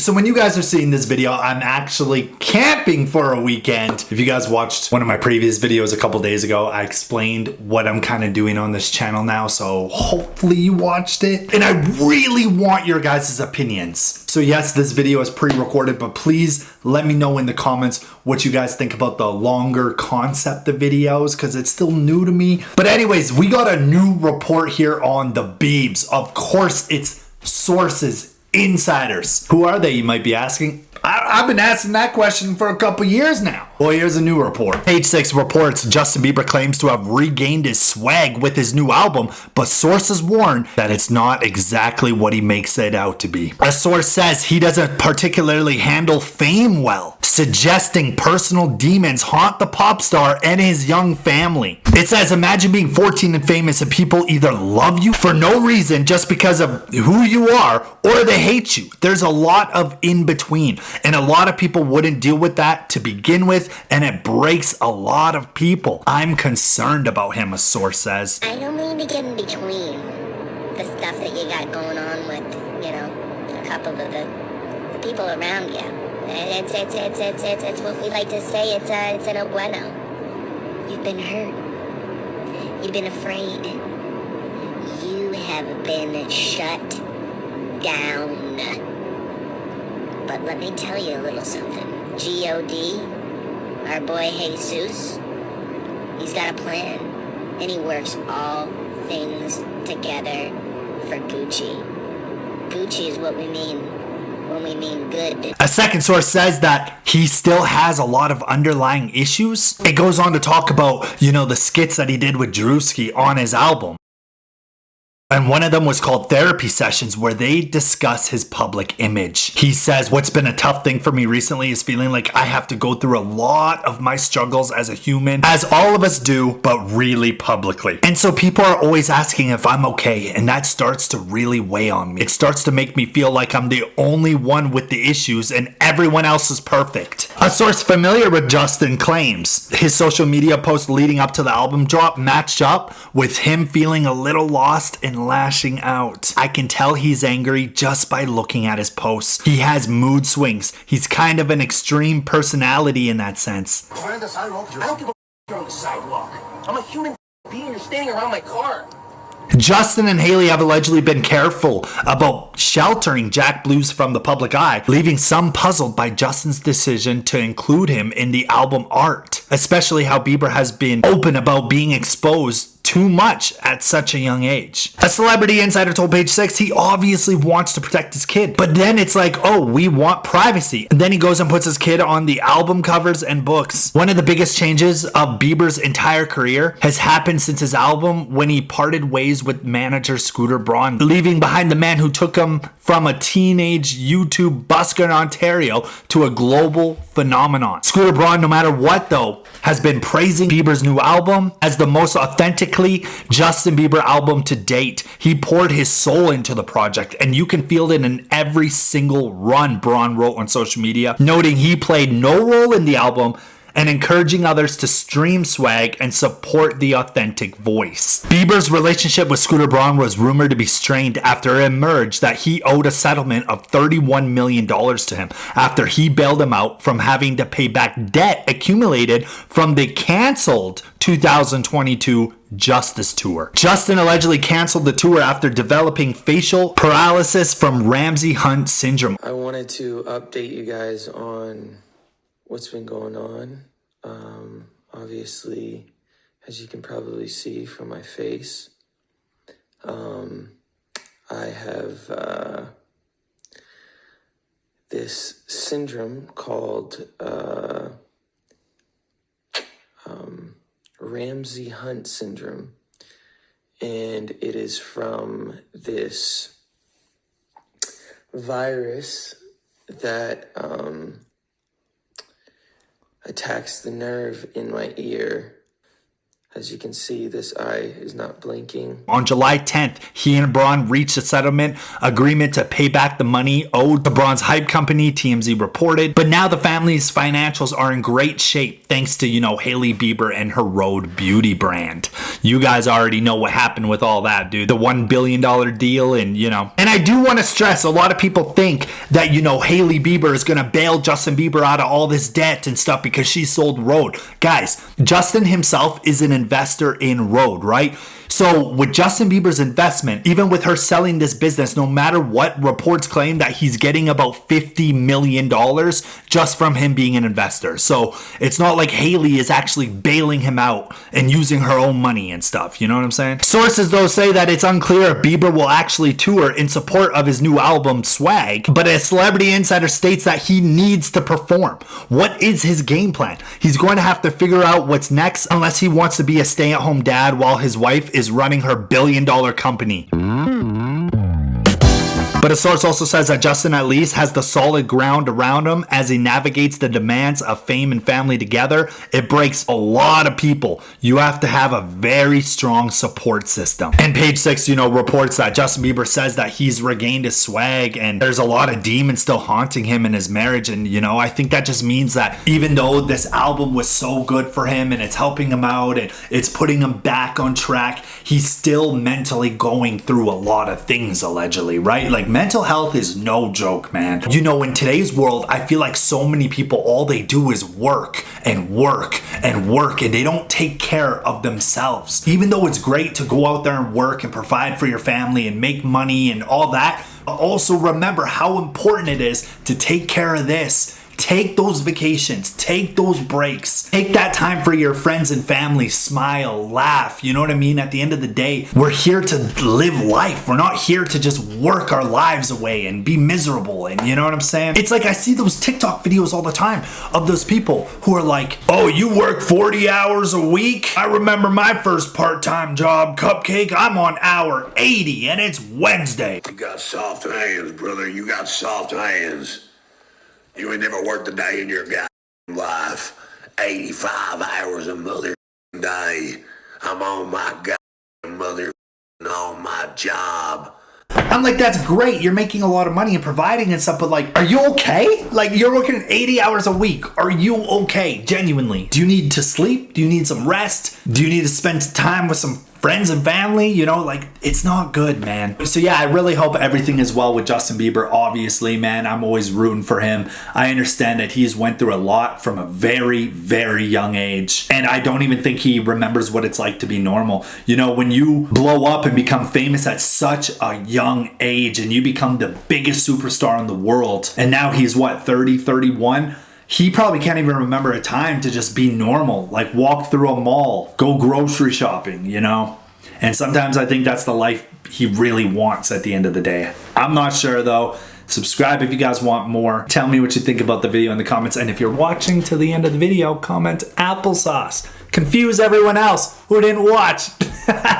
So when you guys are seeing this video, I'm actually camping for a weekend. If you guys watched one of my previous videos a couple days ago, I explained what I'm kind of doing on this channel now. So hopefully you watched it. And I really want your guys' opinions. So yes, this video is pre-recorded, but please let me know in the comments what you guys think about the longer concept of videos, because it's still new to me. But anyways, we got a new report here on the Biebs. Of course, it's sources, insiders. Who are they, you might be asking? I've been asking that question for a couple years now. Well, here's a new report. Page 6 reports Justin Bieber claims to have regained his swag with his new album, but sources warn that it's not exactly what he makes it out to be. A source says he doesn't particularly handle fame well, suggesting personal demons haunt the pop star and his young family. It says, imagine being 14 and famous and people either love you for no reason just because of who you are, or they hate you. There's a lot of in between. And a lot of people wouldn't deal with that to begin with, and it breaks a lot of people. I'm concerned about him, a source says. I don't mean to get in between the stuff that you got going on with, you know, a couple of the people around you. It's what we like to say, it's a no bueno. You've been hurt. You've been afraid. You have been shut down. But let me tell you a little something. G.O.D., our boy Jesus, he's got a plan. And he works all things together for Gucci. Gucci is what we mean when we mean good. A second source says that he still has a lot of underlying issues. It goes on to talk about, you know, the skits that he did with Drewski on his album. And one of them was called Therapy Sessions, where they discuss his public image. He says, what's been a tough thing for me recently is feeling like I have to go through a lot of my struggles as a human, as all of us do, but really publicly. And so people are always asking if I'm okay, and that starts to really weigh on me. It starts to make me feel like I'm the only one with the issues and everyone else is perfect. A source familiar with Justin claims his social media posts leading up to the album drop matched up with him feeling a little lost and lashing out. I can tell he's angry just by looking at his posts. He has mood swings. He's kind of an extreme personality in that sense. You're on the sidewalk. I don't give a you're on the sidewalk. I'm a human being. You're standing around my car. Justin and Hailey have allegedly been careful about sheltering Jack Blues from the public eye, leaving some puzzled by Justin's decision to include him in the album art, especially how Bieber has been open about being exposed too much at such a young age. A celebrity insider told Page 6 he obviously wants to protect his kid, but then it's like, oh, we want privacy. And then he goes and puts his kid on the album covers and books. One of the biggest changes of Bieber's entire career has happened since his album when he parted ways with manager Scooter Braun, leaving behind the man who took him from a teenage YouTube busker in Ontario to a global phenomenon. Scooter Braun, no matter what though, has been praising Bieber's new album as the most authentically Justin Bieber album to date. He poured his soul into the project, and you can feel it in every single run, Braun wrote on social media, noting he played no role in the album and encouraging others to stream swag and support the authentic voice. Bieber's relationship with Scooter Braun was rumored to be strained after it emerged that he owed a settlement of $31 million to him after he bailed him out from having to pay back debt accumulated from the canceled 2022 Justice Tour. Justin allegedly canceled the tour after developing facial paralysis from Ramsay Hunt syndrome. I wanted to update you guys on what's been going on. Obviously, as you can probably see from my face, I have this syndrome called Ramsay Hunt syndrome, and it is from this virus that attacks the nerve in my ear. As you can see, this eye is not blinking. On July 10th, he and Braun reached a settlement agreement to pay back the money owed to Braun's hype company, TMZ reported. But now the family's financials are in great shape thanks to, Hailey Bieber and her Rhode beauty brand. You guys already know what happened with all that, dude. The $1 billion deal and, And I do want to stress, a lot of people think that, Hailey Bieber is going to bail Justin Bieber out of all this debt and stuff because she sold Rhode. Guys, Justin himself is an investor in Rhode, right? So with Justin Bieber's investment, even with her selling this business, no matter what, reports claim that he's getting about $50 million just from him being an investor. So it's not like Hailey is actually bailing him out and using her own money and stuff. You know what I'm saying? Sources though say that it's unclear if Bieber will actually tour in support of his new album Swag, but a celebrity insider states that he needs to perform. What is his game plan? He's going to have to figure out what's next unless he wants to be a stay-at-home dad while his wife is running her billion-dollar company. But a source also says that Justin at least has the solid ground around him as he navigates the demands of fame and family together. It breaks a lot of people. You have to have a very strong support system. And Page 6, reports that Justin Bieber says that he's regained his swag and there's a lot of demons still haunting him in his marriage. And, I think that just means that even though this album was so good for him and it's helping him out and it's putting him back on track, he's still mentally going through a lot of things, allegedly, right? Like, mental health is no joke, man. In today's world, I feel like so many people, all they do is work and work and work, and they don't take care of themselves. Even though it's great to go out there and work and provide for your family and make money and all that, also remember how important it is to take care of this. Take those vacations, take those breaks, take that time for your friends and family, smile, laugh, you know what I mean? At the end of the day, we're here to live life. We're not here to just work our lives away and be miserable, and you know what I'm saying? It's like I see those TikTok videos all the time of those people who are like, oh, you work 40 hours a week? I remember my first part-time job, Cupcake, I'm on hour 80 and it's Wednesday. You got soft hands, brother, you got soft hands. You ain't never worked a day in your goddamn life. 85 hours a mother day. I'm on my goddamn mother on my job. I'm like, that's great. You're making a lot of money and providing and stuff, but like, are you okay? Like, you're working 80 hours a week. Are you okay? Genuinely. Do you need to sleep? Do you need some rest? Do you need to spend time with some friends and family? It's not good, man. So yeah, I really hope everything is well with Justin Bieber. Obviously, man, I'm always rooting for him. I understand that he's went through a lot from a very, very young age, and I don't even think he remembers what it's like to be normal. When you blow up and become famous at such a young age and you become the biggest superstar in the world, and now he's 30, 31, he probably can't even remember a time to just be normal, like walk through a mall, go grocery shopping, And sometimes I think that's the life he really wants at the end of the day. I'm not sure though. Subscribe if you guys want more. Tell me what you think about the video in the comments. And if you're watching to the end of the video, comment applesauce. Confuse everyone else who didn't watch.